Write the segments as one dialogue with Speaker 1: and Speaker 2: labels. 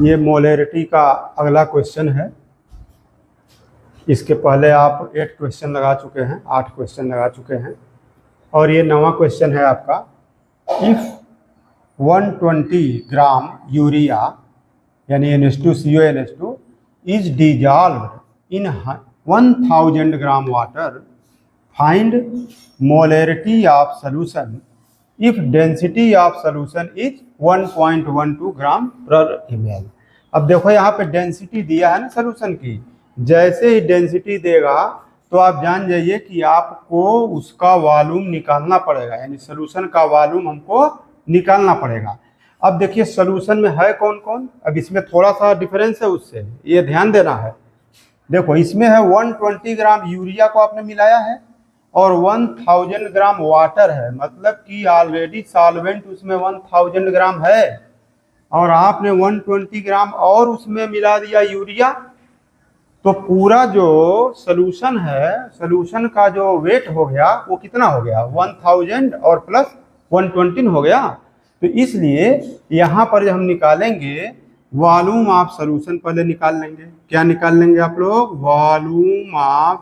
Speaker 1: ये मोलैरिटी का अगला क्वेश्चन है। इसके पहले आप 8 क्वेश्चन लगा चुके हैं, 8 क्वेश्चन लगा चुके हैं और ये 9वां क्वेश्चन है आपका। इफ़ 120 ग्राम यूरिया यानी NH2CO NH2 is dissolved in 1000 gram water, find molarity of solution if density of solution is 1.12 ग्राम पर ml। अब देखो यहाँ पे डेंसिटी दिया है ना सॉल्यूशन की, जैसे ही डेंसिटी देगा तो आप जान जाइए कि आपको उसका वॉल्यूम निकालना पड़ेगा, यानी सॉल्यूशन का वॉल्यूम हमको निकालना पड़ेगा। अब देखिए सॉल्यूशन में है कौन कौन, अब इसमें थोड़ा सा डिफरेंस है उससे, ये ध्यान देना है। देखो इसमें है 120 ग्राम यूरिया को आपने मिलाया है और 1000 ग्राम वाटर है, मतलब कि ऑलरेडी सॉल्वेंट उसमें 1000 ग्राम है और आपने 120 ग्राम और उसमें मिला दिया यूरिया, तो पूरा जो सॉल्यूशन है, सॉल्यूशन का जो वेट हो गया वो कितना हो गया, 1000 और प्लस 120 हो गया। तो इसलिए यहाँ पर जब हम निकालेंगे वॉल्यूम ऑफ सॉल्यूशन, पहले निकाल लेंगे। क्या निकाल लेंगे आप लोग, volume of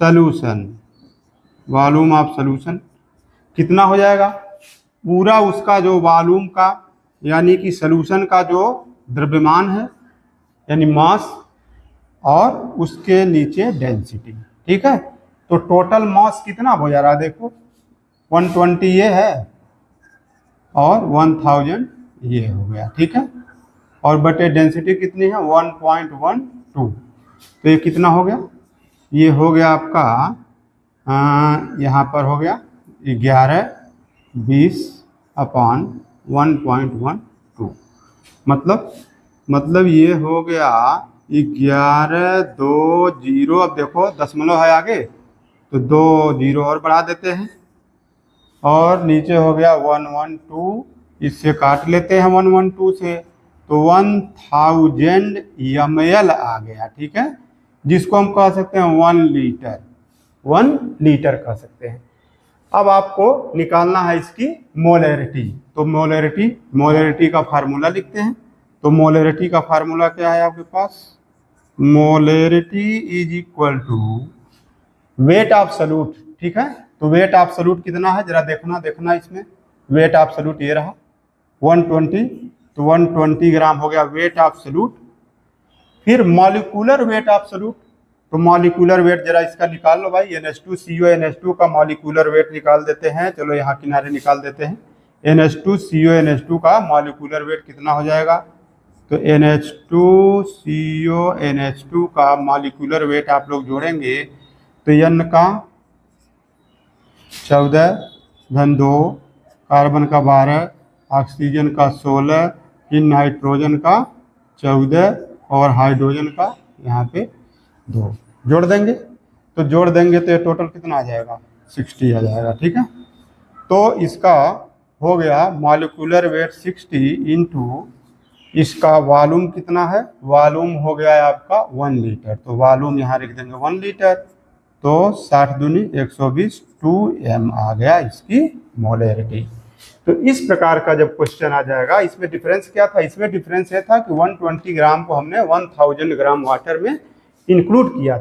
Speaker 1: solution. Volume of solution कितना हो जाएगा, पूरा उसका जो वॉल्यूम का यानी कि सॉल्यूशन का जो द्रव्यमान है यानी मास और उसके नीचे डेंसिटी, ठीक है। तो टोटल मास कितना हो जा रहा है, देखो 120 ये है और 1000 ये हो गया, ठीक है। और बटे डेंसिटी कितनी है 1.12, तो ये कितना हो गया, ये हो गया आपका यहाँ पर हो गया 11/20/1.12, मतलब ये हो गया 11/2 अब देखो दशमलव है आगे तो 2 0 और बढ़ा देते हैं और नीचे हो गया 112, इससे काट लेते हैं 112 से, तो 1000 ml आ गया, ठीक है, जिसको हम कह सकते हैं 1 लीटर कह सकते हैं। अब आपको निकालना है इसकी मोलैरिटी, तो मोलैरिटी का फार्मूला लिखते हैं। तो मोलैरिटी का फार्मूला क्या है आपके पास, molarity is equal to weight of solute, ठीक है। तो वेट ऑफ सॉल्यूट कितना है जरा देखना इसमें, वेट ऑफ सॉल्यूट ये रहा 120, तो 120 ग्राम हो गया वेट ऑफ सॉल्यूट। फिर मॉलिक्यूलर वेट ऑफ सॉल्यूट, तो मॉलिक्यूलर वेट जरा इसका निकाल लो भाई, NH2CO NH2 का मॉलिक्यूलर वेट निकाल देते हैं। चलो यहाँ किनारे निकाल देते हैं, NH2CO NH2 का मॉलिक्यूलर वेट कितना हो जाएगा, तो NH2CO NH2 का मॉलिक्यूलर वेट आप लोग जोड़ेंगे तो N का 14 2, कार्बन का 12, ऑक्सीजन का 16, फिर नाइट्रोजन का 14 और हाइड्रोजन का यहाँ पे 2 जोड़ देंगे, तो जोड़ देंगे तो ये टोटल कितना आ जाएगा 60 आ जाएगा, ठीक है। तो इसका हो गया मॉलिक्यूलर वेट 60 इंटू इसका वॉल्यूम कितना है, वॉल्यूम हो गया है आपका 1 लीटर, तो वॉल्यूम यहाँ लिख देंगे 1 लीटर, तो 60 दूनी 120 2m आ गया इसकी मोलैरिटी। तो इस प्रकार का जब क्वेश्चन आ जाएगा, इसमें डिफरेंस क्या था, इसमें डिफरेंस ये था कि 120 ग्राम को हमने 1000 ग्राम वाटर में इंक्लूड किया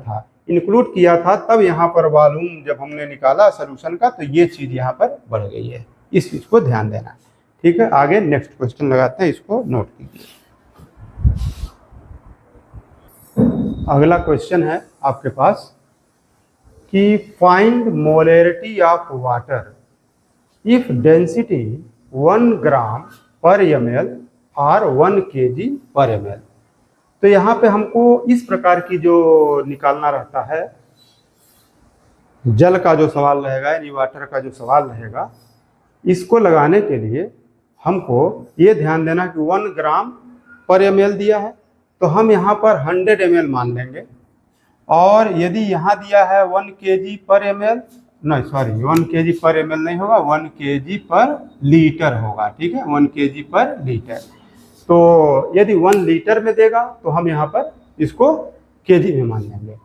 Speaker 1: था, तब यहाँ पर वॉल्यूम जब हमने निकाला सोल्यूशन का तो ये चीज़ यहाँ पर बढ़ गई है, इस चीज़ को ध्यान देना, ठीक है। आगे नेक्स्ट क्वेश्चन लगाते हैं, इसको नोट कीजिए। अगला क्वेश्चन है आपके पास कि find molarity of water if density 1 ग्राम पर ml और 1 kg पर ml। तो यहाँ पे हमको इस प्रकार की जो निकालना रहता है, जल का जो सवाल रहेगा यानी वाटर का जो सवाल रहेगा, इसको लगाने के लिए हमको ये ध्यान देना कि 1 ग्राम पर ml दिया है तो हम यहाँ पर 100 ml मान लेंगे, और यदि यहाँ दिया है 1 kg पर ml, नहीं सॉरी 1 kg पर ml नहीं होगा, 1 kg पर लीटर होगा, ठीक है, 1 kg पर लीटर। तो यदि 1 लीटर में देगा तो हम यहाँ पर इसको kg में मान लेंगे।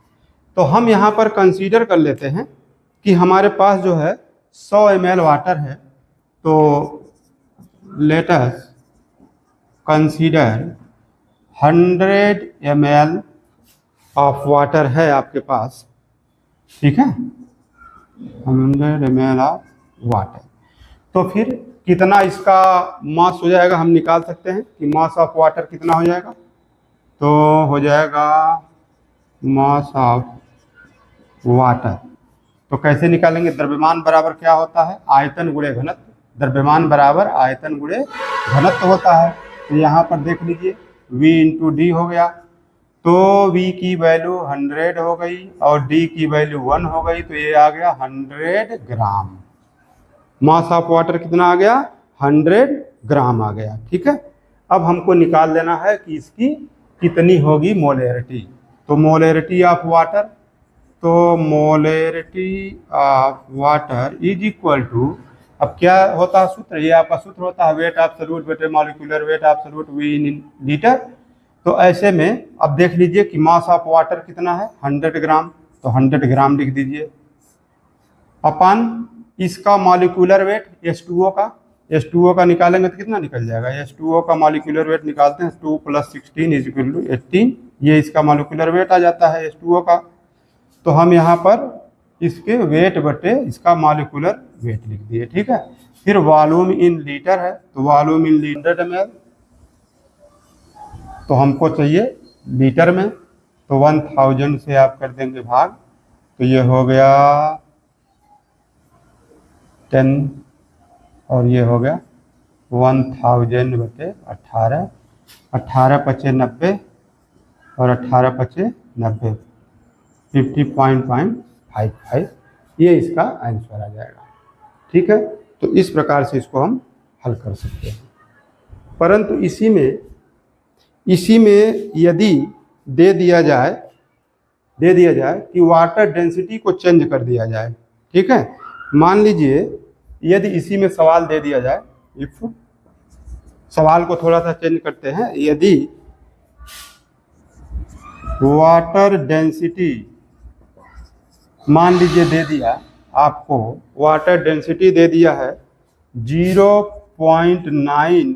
Speaker 1: तो हम यहाँ पर कंसीडर कर लेते हैं कि हमारे पास जो है 100 ml वाटर है, तो let us consider 100 ml of water है आपके पास, ठीक है, 100 ml ऑफ वाटर, तो फिर कितना इसका मास हो जाएगा हम निकाल सकते हैं कि मास ऑफ वाटर कितना हो जाएगा। तो हो जाएगा मास ऑफ वाटर, तो कैसे निकालेंगे, द्रव्यमान बराबर क्या होता है, आयतन गुणे घनत्व। द्रव्यमान बराबर आयतन गुणे घनत्व होता है। तो यहाँ पर देख लीजिए V इंटू डी हो गया, तो V की वैल्यू 100 हो गई और D की वैल्यू 1 हो गई, तो ये आ गया 100 ग्राम। मास ऑफ वाटर कितना आ गया, 100 ग्राम आ गया, ठीक है। अब हमको निकाल लेना है कि इसकी कितनी होगी मोलेरिटी। तो मोलेरिटी ऑफ वाटर, तो molarity of water is equal to, अब क्या होता है सूत्र, ये आपका सूत्र होता है वेट एब्सोल्यूट बटे मॉलिक्यूलर वेट एब्सोल्यूट V इन लीटर। तो ऐसे में अब देख लीजिए कि मास ऑफ वाटर कितना है, 100 ग्राम, तो 100 ग्राम लिख दीजिए अपन इसका मॉलिक्यूलर वेट H2O का, H2O का निकालेंगे तो कितना निकल जाएगा, H2O का मॉलिक्यूलर वेट निकालते हैं 2 + 16 इज इक्वल टू 18, ये इसका मॉलिक्यूलर वेट आ जाता है H2O का। तो हम यहाँ पर इसके वेट बटे इसका मॉलिक्यूलर वेट लिख दिए, ठीक है। फिर वॉल्यूम इन लीटर है, तो वॉल्यूम इन लीटर ml, तो हमको चाहिए लीटर में, तो 1000 से आप कर देंगे भाग, तो ये हो गया 10 और ये हो गया 1000 बटे 18, 18 पचे 90 और 18 पचे 90, 50.55, ये इसका आंसर आ जाएगा, ठीक है। तो इस प्रकार से इसको हम हल कर सकते हैं। परंतु इसी में यदि दे दिया जाए कि वाटर डेंसिटी को चेंज कर दिया जाए, ठीक है। मान लीजिए यदि इसी में सवाल दे दिया जाए, इफ सवाल को थोड़ा सा चेंज करते हैं, यदि वाटर डेंसिटी मान लीजिए दे दिया आपको, वाटर डेंसिटी दे दिया है 0.9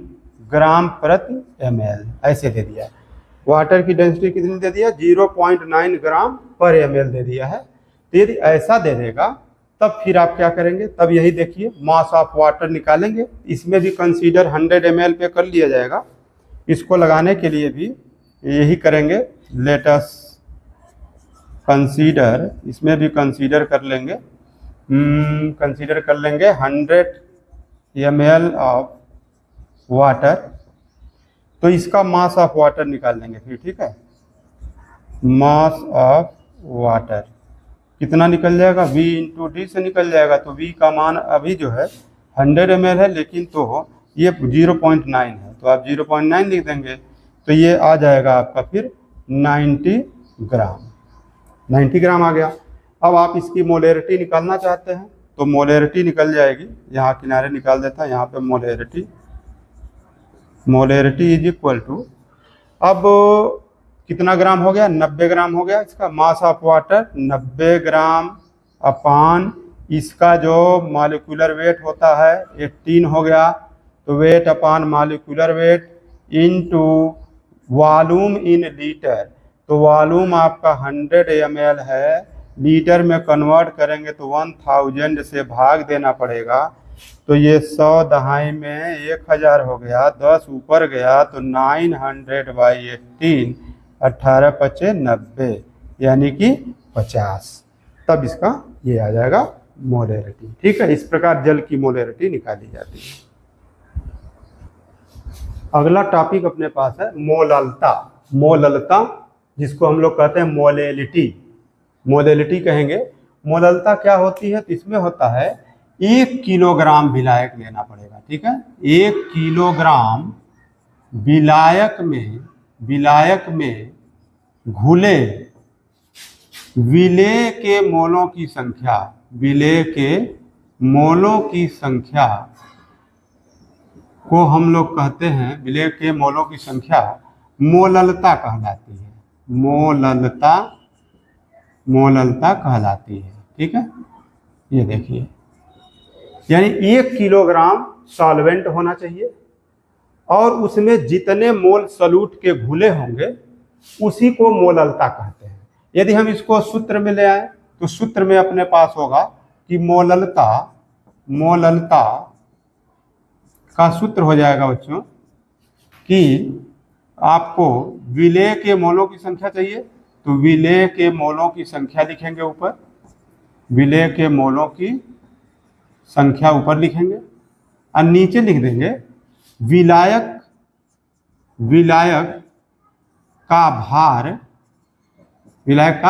Speaker 1: ग्राम प्रति ml, ऐसे दे दिया है। वाटर की डेंसिटी कितनी दे दिया, 0.9 ग्राम पर ml दे दिया है। तो यदि ऐसा दे देगा तब फिर आप क्या करेंगे, तब यही देखिए मास ऑफ वाटर निकालेंगे, इसमें भी कंसीडर 100 ml पे कर लिया जाएगा। इसको लगाने के लिए भी यही करेंगे, लेट अस कंसीडर, इसमें भी कंसीडर कर लेंगे, 100 ml ऑफ वाटर, तो इसका मास ऑफ वाटर निकाल लेंगे फिर, ठीक है। मास ऑफ वाटर कितना निकल जाएगा, V इंटू डी से निकल जाएगा। तो V का मान अभी जो है 100 ml है, लेकिन तो ये 0.9 है, तो आप 0.9 लिख देंगे, तो ये आ जाएगा आपका फिर 90 ग्राम, 90 ग्राम आ गया। अब आप इसकी मोलेरिटी निकालना चाहते हैं तो मोलेरिटी निकल जाएगी, यहाँ किनारे निकाल देता है, यहाँ पे मोलेरिटी इज इक्वल टू, अब कितना ग्राम हो गया, 90 ग्राम हो गया। इसका मास ऑफ वाटर 90 ग्राम अपान इसका जो मॉलिक्यूलर वेट होता है 18 हो गया, तो weight upon molecular weight into volume in litre, तो वॉल्यूम आपका 100 ml है, लीटर में कन्वर्ट करेंगे तो 1000 से भाग देना पड़ेगा, तो ये 100 दहाई में 1000 हो गया, 10 ऊपर गया तो 900/18, 18 पचे 90 यानी कि 50, तब इसका ये आ जाएगा मोलेरिटी, ठीक है। इस प्रकार जल की मोलेरिटी निकाली जाती है। अगला टॉपिक अपने पास है मोललता। मोललता जिसको हम लोग कहते हैं मोलेलिटी कहेंगे। मोललता क्या होती है, तो इसमें होता है 1 किलोग्राम विलायक लेना पड़ेगा, ठीक है। 1 किलोग्राम विलायक में घुले विलेय के मोलों की संख्या को हम लोग कहते हैं, विलेय के मोलों की संख्या मोललता कहलाती है, मोललता कहलाती है, ठीक है। ये देखिए, यानी 1 किलोग्राम सॉल्वेंट होना चाहिए और उसमें जितने मोल सॉल्यूट के घुले होंगे उसी को मोललता कहते हैं। यदि हम इसको सूत्र में ले आए तो सूत्र में अपने पास होगा कि मोललता का सूत्र हो जाएगा बच्चों कि आपको विलेय के मोलों की संख्या चाहिए तो विलेय के मोलों की संख्या लिखेंगे ऊपर, विलेय के मोलों की संख्या ऊपर लिखेंगे और नीचे लिख देंगे विलायक का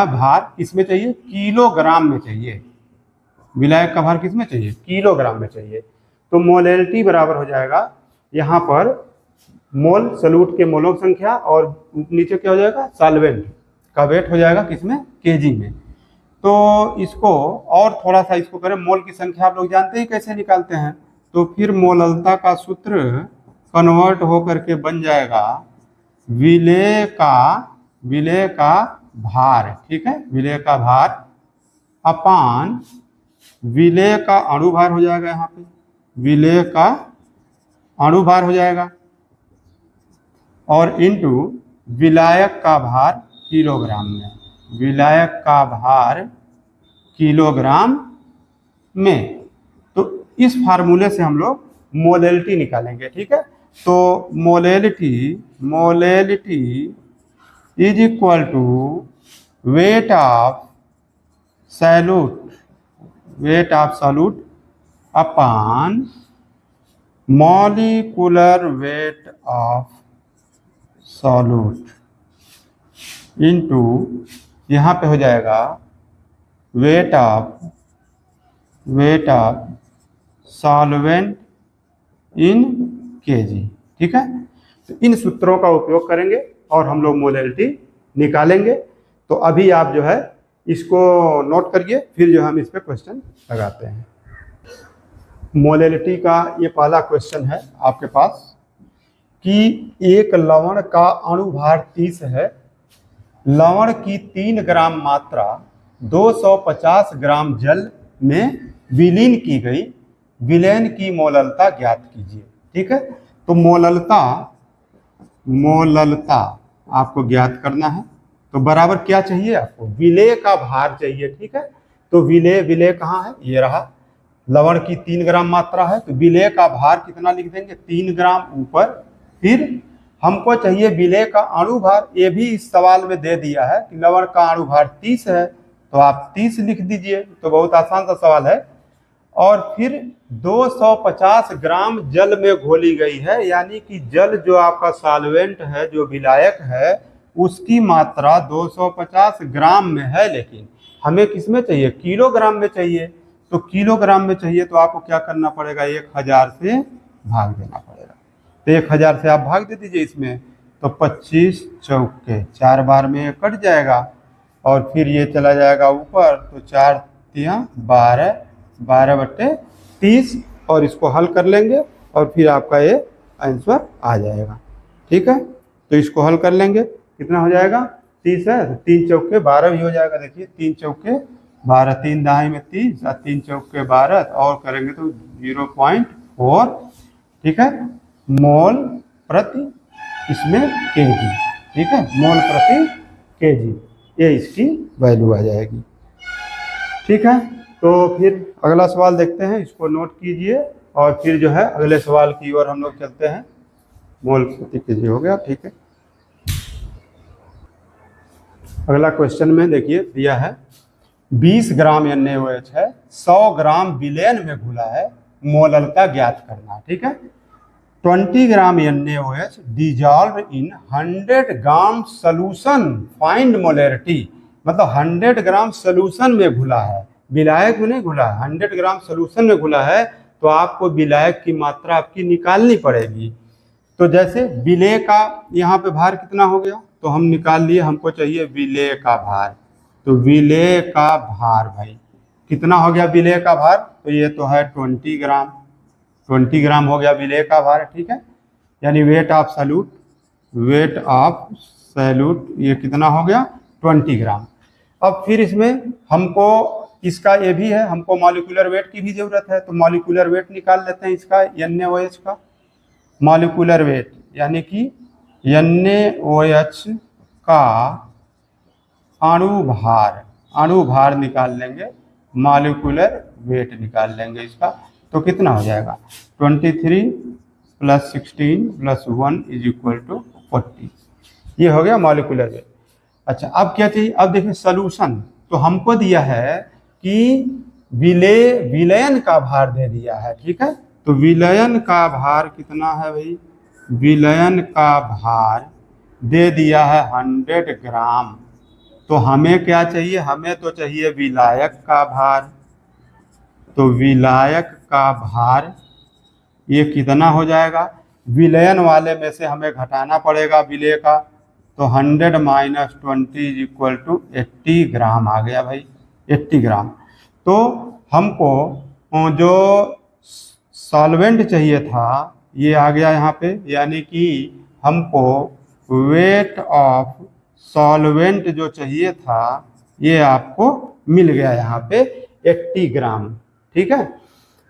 Speaker 1: भार किसमें चाहिए, किलोग्राम में चाहिए। विलायक का भार किसमें चाहिए, किलोग्राम में चाहिए। तो मोलैलिटी बराबर हो जाएगा यहाँ पर मोल सॉल्यूट के मोलों की संख्या और नीचे क्या हो जाएगा, सॉल्वेंट का वेट हो जाएगा किसमें, केजी में। तो इसको और थोड़ा सा इसको करें, मोल की संख्या आप लोग जानते हैं कैसे निकालते हैं, तो फिर मोललता का सूत्र कन्वर्ट हो करके बन जाएगा विलेय का भार, ठीक है, विलेय का भार अपान विलेय का अणुभार हो जाएगा, यहाँ पे विलेय का अणुभार हो जाएगा और इनटू विलायक का भार किलोग्राम में, विलायक का भार किलोग्राम में। तो इस फार्मूले से हम लोग मोलैलिटी निकालेंगे, ठीक है। तो molality is equal to weight of solute upon molecular weight of solute into यहाँ पे हो जाएगा weight of solvent in KG, ठीक है। तो इन सूत्रों का उपयोग करेंगे और हम लोग मोलैलिटी निकालेंगे। तो अभी आप जो है इसको नोट करिए, फिर जो हम इस पे क्वेश्चन लगाते हैं। मोलैलिटी का ये पहला क्वेश्चन है आपके पास कि एक लवण का अणुभार 30 है, लवण की 3 ग्राम मात्रा 250 ग्राम जल में विलीन की गई, विलयन की मोललता ज्ञात कीजिए, ठीक है। तो मोललता आपको ज्ञात करना है, तो बराबर क्या चाहिए आपको, विलेय का भार चाहिए, ठीक है। तो विलेय कहाँ है, ये रहा, लवण की 3 ग्राम मात्रा है तो विलेय का भार कितना लिख देंगे, 3 ग्राम ऊपर, फिर हमको चाहिए विलेय का अणुभार, ये भी इस सवाल में दे दिया है कि लवण का अणुभार 30 है तो आप 30 लिख दीजिए, तो बहुत आसान सा सवाल है। और फिर 250 ग्राम जल में घोली गई है, यानी कि जल जो आपका सॉल्वेंट है, जो विलायक है, उसकी मात्रा 250 ग्राम में है, लेकिन हमें किसमें चाहिए, किलोग्राम में चाहिए। तो किलोग्राम में चाहिए तो आपको क्या करना पड़ेगा, 1000 से भाग देना पड़ेगा। तो 1000 से आप भाग दे दीजिए इसमें, तो 25 चौके 4 बार में कट जाएगा और फिर ये चला जाएगा ऊपर, तो 4 तिया 12/30 और इसको हल कर लेंगे और फिर आपका ये आंसर आ जाएगा, ठीक है। तो इसको हल कर लेंगे, कितना हो जाएगा, 30 है, 3 चौके 12 भी हो जाएगा, देखिए 3 चौके 12, 3 दहाई में 30 और 3 चौके 12 और करेंगे तो 0.4, ठीक है, मोल प्रति इसमें केजी, ठीक है, मोल प्रति केजी, ये इसकी वैल्यू आ जाएगी, ठीक है। तो फिर अगला सवाल देखते हैं, इसको नोट कीजिए और फिर जो है अगले सवाल की ओर हम लोग चलते हैं। मोल प्रति केजी हो गया, ठीक है। अगला क्वेश्चन में देखिए दिया है 20 ग्राम NaOH है, 100 ग्राम विलयन में घुला है, मोललता ज्ञात करना, ठीक है। 20 ग्राम NaOH dissolve in 100 gram solution, find molality, मतलब 100 ग्राम सोल्यूशन में घुला है, विलायक में नहीं घुला है, 100 ग्राम सोल्यूशन में घुला है, तो आपको विलायक की मात्रा आपकी निकालनी पड़ेगी। तो जैसे विलेय का यहाँ पे भार कितना हो गया, तो हम निकाल लिए, हमको चाहिए विलेय का भार, तो विलेय का भार भाई कितना हो गया विलेय का भार, तो ये तो है 20 ग्राम हो गया विलेय का भार, ठीक है। यानी वेट ऑफ सैल्यूट ये कितना हो गया, 20 ग्राम। अब फिर इसमें हमको इसका ये भी है, हमको मॉलिक्यूलर वेट की भी जरूरत है, तो मॉलिक्यूलर वेट निकाल लेते हैं इसका NaOH का। मॉलिक्यूलर वेट यानी कि NaOH का अणु भार निकाल लेंगे, मॉलिक्यूलर वेट निकाल लेंगे इसका। तो कितना हो जाएगा 23 + 16 + 1 = 40। ये हो गया मॉलिक्यूलर वेट। अच्छा, अब क्या चाहिए? अब देखिए सॉल्यूशन। तो हमको दिया है कि विलयन का भार दे दिया है, ठीक है। तो विलयन का भार कितना है भाई? विलयन का भार दे दिया है 100 ग्राम। तो हमें क्या चाहिए? हमें तो चाहिए विलायक का भार। तो विलायक का भार ये कितना हो जाएगा? विलयन वाले में से हमें घटाना पड़ेगा विलेय का। तो 100 - 20 = 80 ग्राम आ गया भाई, 80 ग्राम। तो हमको जो सॉल्वेंट चाहिए था ये आ गया यहाँ पे, यानी कि हमको वेट ऑफ सॉल्वेंट जो चाहिए था ये आपको मिल गया यहाँ पे 80 ग्राम, ठीक है।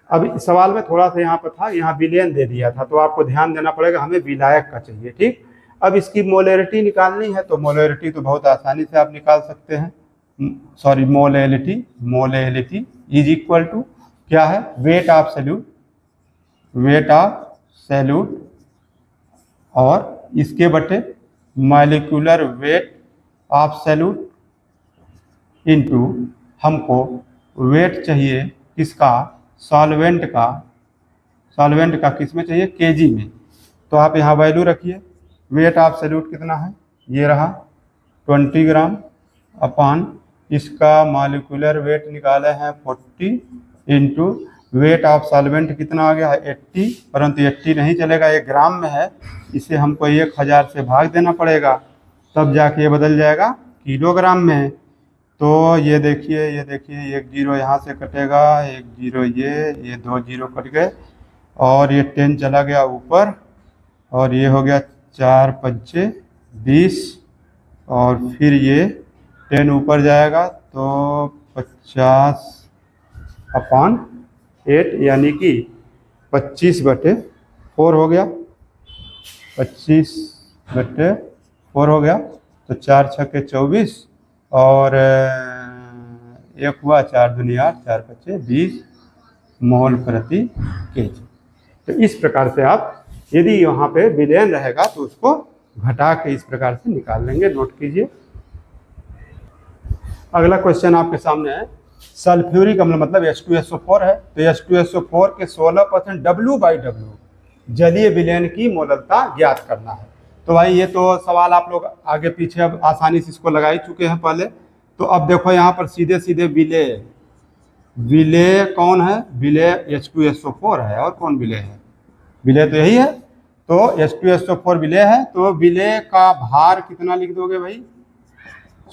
Speaker 1: अब सवाल में थोड़ा सा यहाँ पर था, यहाँ विलयन दे दिया था, तो आपको ध्यान देना पड़ेगा, हमें विलायक का चाहिए, ठीक। अब इसकी मोलैरिटी निकालनी है, तो मोलैरिटी तो बहुत आसानी से आप निकाल सकते हैं। Sorry, molality is equal to क्या है? वेट ऑफ सैल्यूट और इसके बटे molecular weight of solute into हमको वेट चाहिए किसका? सॉल्वेंट का किस में चाहिए? केजी में। तो आप यहाँ वैल्यू रखिए। वेट ऑफ सैल्यूट कितना है? ये रहा 20 ग्राम अपान इसका मॉलिक्यूलर वेट निकाले हैं 40 इंटू वेट ऑफ सॉल्वेंट कितना आ गया है? 80, परंतु 80 नहीं चलेगा, ये ग्राम में है, इसे हमको 1000 से भाग देना पड़ेगा, तब जाके ये बदल जाएगा किलोग्राम में। तो ये देखिए, एक जीरो यहाँ से कटेगा, एक जीरो, ये 2 जीरो कट गए और ये 10 चला गया ऊपर और ये हो गया 4 × 5 = 20 और फिर ये 10 ऊपर जाएगा तो 50/8 यानी कि 25/4 हो गया, 25/4 हो गया। तो 4 × 6 = 24 और 1 हुआ, 4 दूनी 8, 4 × 5 = 20 मोल प्रति केजी। तो इस प्रकार से आप यदि यहाँ पे विलयन रहेगा तो उसको घटा के इस प्रकार से निकाल लेंगे, नोट कीजिए। अगला क्वेश्चन आपके सामने है, सल्फ्यूरिक अम्ल मतलब H2SO4 है, तो H2SO4 के 16% W/W जलीय विलयन की मोललता ज्ञात करना है। तो भाई ये तो सवाल आप लोग आगे पीछे अब आसानी से इसको लगा ही चुके हैं पहले। तो अब देखो यहाँ पर सीधे सीधे विलेय कौन है? विलेय H2SO4 है, और कौन विलेय है? विलेय तो यही है। तो H2SO4 विलेय है, तो विलेय का भार कितना लिख दोगे भाई?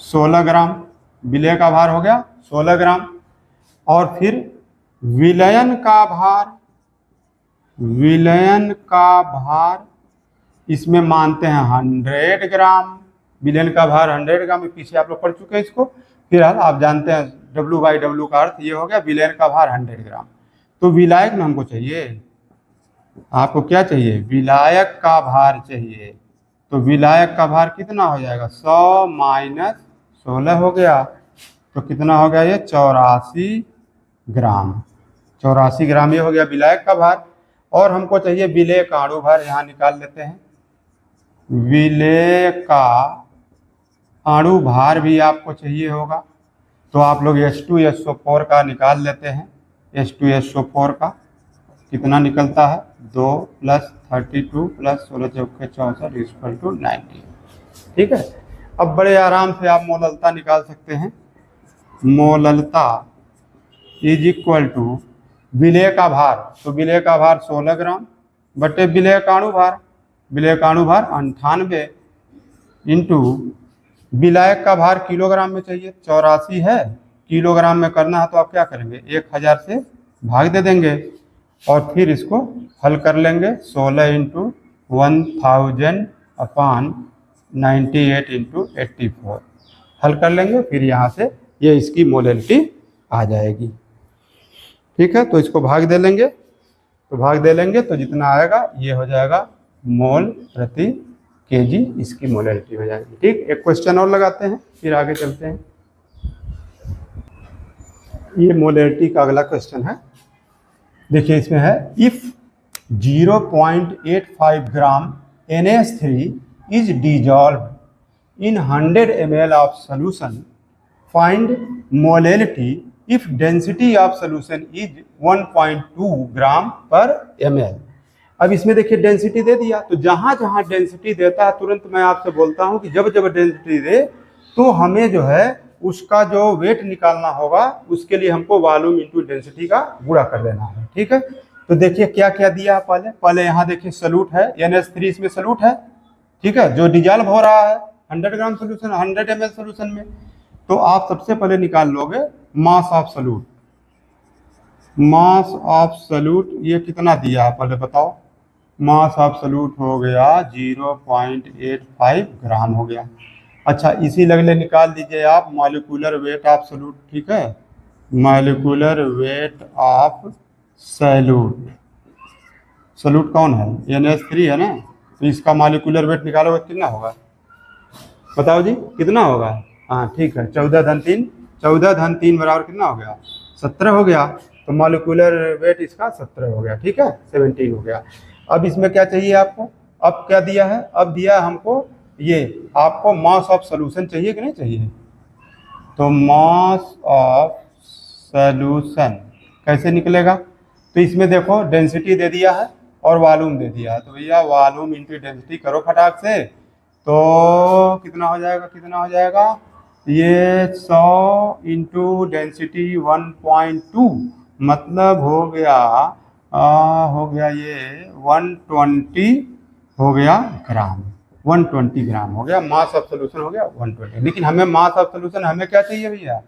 Speaker 1: 16 ग्राम। विलेय का भार हो गया 16 ग्राम। और फिर विलयन का भार इसमें मानते हैं 100 ग्राम। विलयन का भार 100 ग्राम, पीछे आप लोग पढ़ चुके हैं इसको। फिलहाल आप जानते हैं W/W का अर्थ ये हो गया, विलयन का भार 100 ग्राम। तो विलायक में हमको चाहिए, आपको क्या चाहिए? विलायक का भार चाहिए। तो विलायक का भार कितना हो जाएगा? 100 - 16 हो गया, तो कितना हो गया? ये 84 ग्राम। 84 ग्राम ये हो गया विलायक का भार। और हमको चाहिए विलेय का अणु भार, यहाँ निकाल लेते हैं। विलेय का अणु भार भी आपको चाहिए होगा, तो आप लोग H2SO4 का निकाल लेते हैं। H2SO4 का कितना निकलता है? 2 + 32 + 16 × 64 = 90। ठीक है। अब बड़े आराम से आप मोललता निकाल सकते हैं। मोललता इज इक्वल टू विलेय का भार, तो विलेय का भार 16 ग्राम बटे विलेय का अणु भार। विलेय का अणु भार 98 इंटू विलायक का भार किलोग्राम में चाहिए, 84 है, किलोग्राम में करना है तो आप क्या करेंगे? 1000 से भाग दे देंगे और फिर इसको हल कर लेंगे। 16 × 1000/98 × 84 हल कर लेंगे, फिर यहाँ से ये इसकी मोलैलिटी आ जाएगी। ठीक है, तो इसको भाग दे लेंगे तो भाग दे लेंगे तो जितना आएगा ये हो जाएगा मोल प्रति केजी, इसकी मोलैलिटी हो जाएगी। ठीक, एक क्वेश्चन और लगाते हैं फिर आगे चलते हैं। ये मोलैलिटी का अगला क्वेश्चन है। देखिए इसमें है if 0.85 gram NaS3 is dissolved in 100 ml of solution, find molality if density of solution is 1.2 ग्राम पर ml। अब इसमें देखिए डेंसिटी दे दिया, तो जहां जहां डेंसिटी देता है तुरंत मैं आपसे बोलता हूं कि जब जब डेंसिटी दे तो हमें जो है उसका जो वेट निकालना होगा, उसके लिए हमको वॉल्यूम इंटू डेंसिटी का गुणा कर देना है। ठीक है, तो देखिए क्या क्या दिया है। पहले यहाँ देखिए सल्यूट है, NH3 इसमें सल्यूट है। ठीक है, जो डिजॉल्व हो रहा है 100 ग्राम सोल्यूशन 100 ml सोल्यूशन में, तो आप सबसे पहले निकाल लोगे mass of solute. Mass of solute ये कितना दिया है पहले बताओ। मास ऑफ सल्यूट हो गया 0.85 ग्राम हो गया। अच्छा, इसी लगले निकाल दीजिए आप मॉलिक्यूलर वेट ऑफ सल्यूट। ठीक है, molecular weight of solute. Solute कौन है? NH3 है ना, तो इसका मॉलिक्यूलर वेट निकालोगे कितना होगा बताओ जी, कितना होगा? हाँ ठीक है, 14 × 3 बराबर कितना हो गया? 17 हो गया। तो मॉलिक्यूलर वेट इसका 17 हो गया। ठीक है, 17 हो गया। अब इसमें क्या चाहिए आपको? अब क्या दिया है? अब दिया है हमको ये, आपको मास ऑफ सॉल्यूशन चाहिए कि नहीं चाहिए? तो मास ऑफ सॉल्यूशन कैसे निकलेगा? तो इसमें देखो डेंसिटी दे दिया है और वॉल्यूम दे दिया है, तो भैया वॉल्यूम इंटू डेंसिटी करो फटाक से। तो कितना हो जाएगा? ये 100 इंटू डेंसिटी 1.2 मतलब हो गया ये 120 हो गया ग्राम। 120 ग्राम हो गया, मास ऑफ सोल्यूशन हो गया 120। लेकिन हमें मास ऑफ सोल्यूशन हमें क्या चाहिए भैया?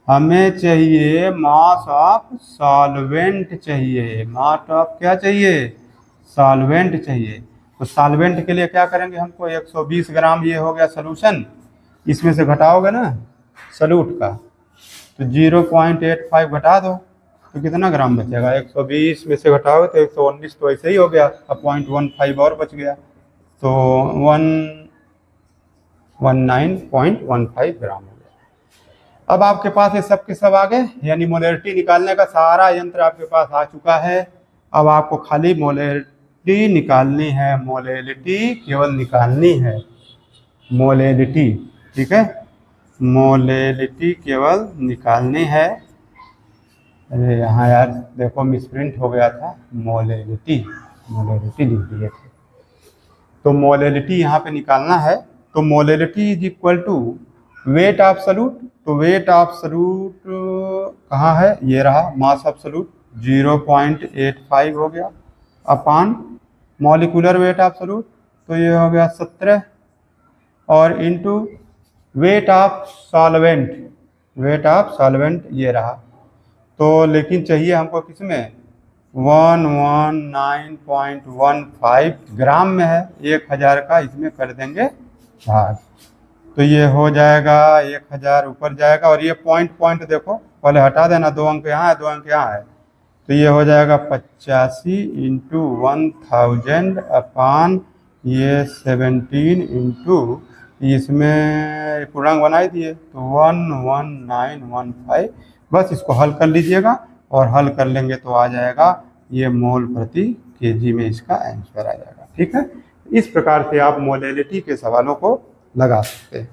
Speaker 1: हमें चाहिए मास ऑफ सॉल्वेंट चाहिए। मास ऑफ क्या चाहिए? सॉल्वेंट चाहिए। तो सॉल्वेंट के लिए क्या करेंगे? हमको 120 ग्राम ये हो गया सोल्यूशन, इसमें से घटाओगे ना सल्यूट का, तो 0.85 घटा दो तो कितना ग्राम बचेगा? 120 में से घटाओगे तो 119, तो ऐसे ही हो गया। अब 0.15 और बच गया, तो 119.15 ग्राम हो गया। अब आपके पास ये सब के सब आ गए, यानी मोलैलिटी निकालने का सारा यंत्र आपके पास आ चुका है। अब आपको खाली मोलैलिटी निकालनी है, मोलैलिटी केवल निकालनी है, मोलैलिटी। ठीक है, मोलैलिटी केवल निकालनी है। अरे यहाँ यार देखो मिसप्रिंट हो गया था, मोलैलिटी लिख दिए थे। तो मोलैलिटी यहाँ पे निकालना है। तो molality is equal to weight of solute. तो वेट ऑफ सल्यूट कहाँ है? ये रहा, मास ऑफ सल्यूट 0.85 हो गया अपान मॉलिक्यूलर वेट ऑफ सल्यूट, तो ये हो गया 17 और इंटू वेट ऑफ सॉल्वेंट ये रहा। तो लेकिन चाहिए हमको किसमें? 119.15 ग्राम में है, 1000 का इसमें कर देंगे भाग, तो ये हो जाएगा 1000 ऊपर जाएगा। और ये पॉइंट देखो पहले हटा देना, 2 अंक यहाँ है 2 अंक यहाँ है, तो ये हो जाएगा 85 इंटू 1000 अपान ये 17 इंटू इसमें पूर्णांक बनाई दिए तो 11915। बस इसको हल कर लीजिएगा और हल कर लेंगे तो आ जाएगा ये मोल प्रति केजी में इसका आंसर आ जाएगा। ठीक है, इस प्रकार से आप मोलैलिटी के सवालों को लगा सकते हैं।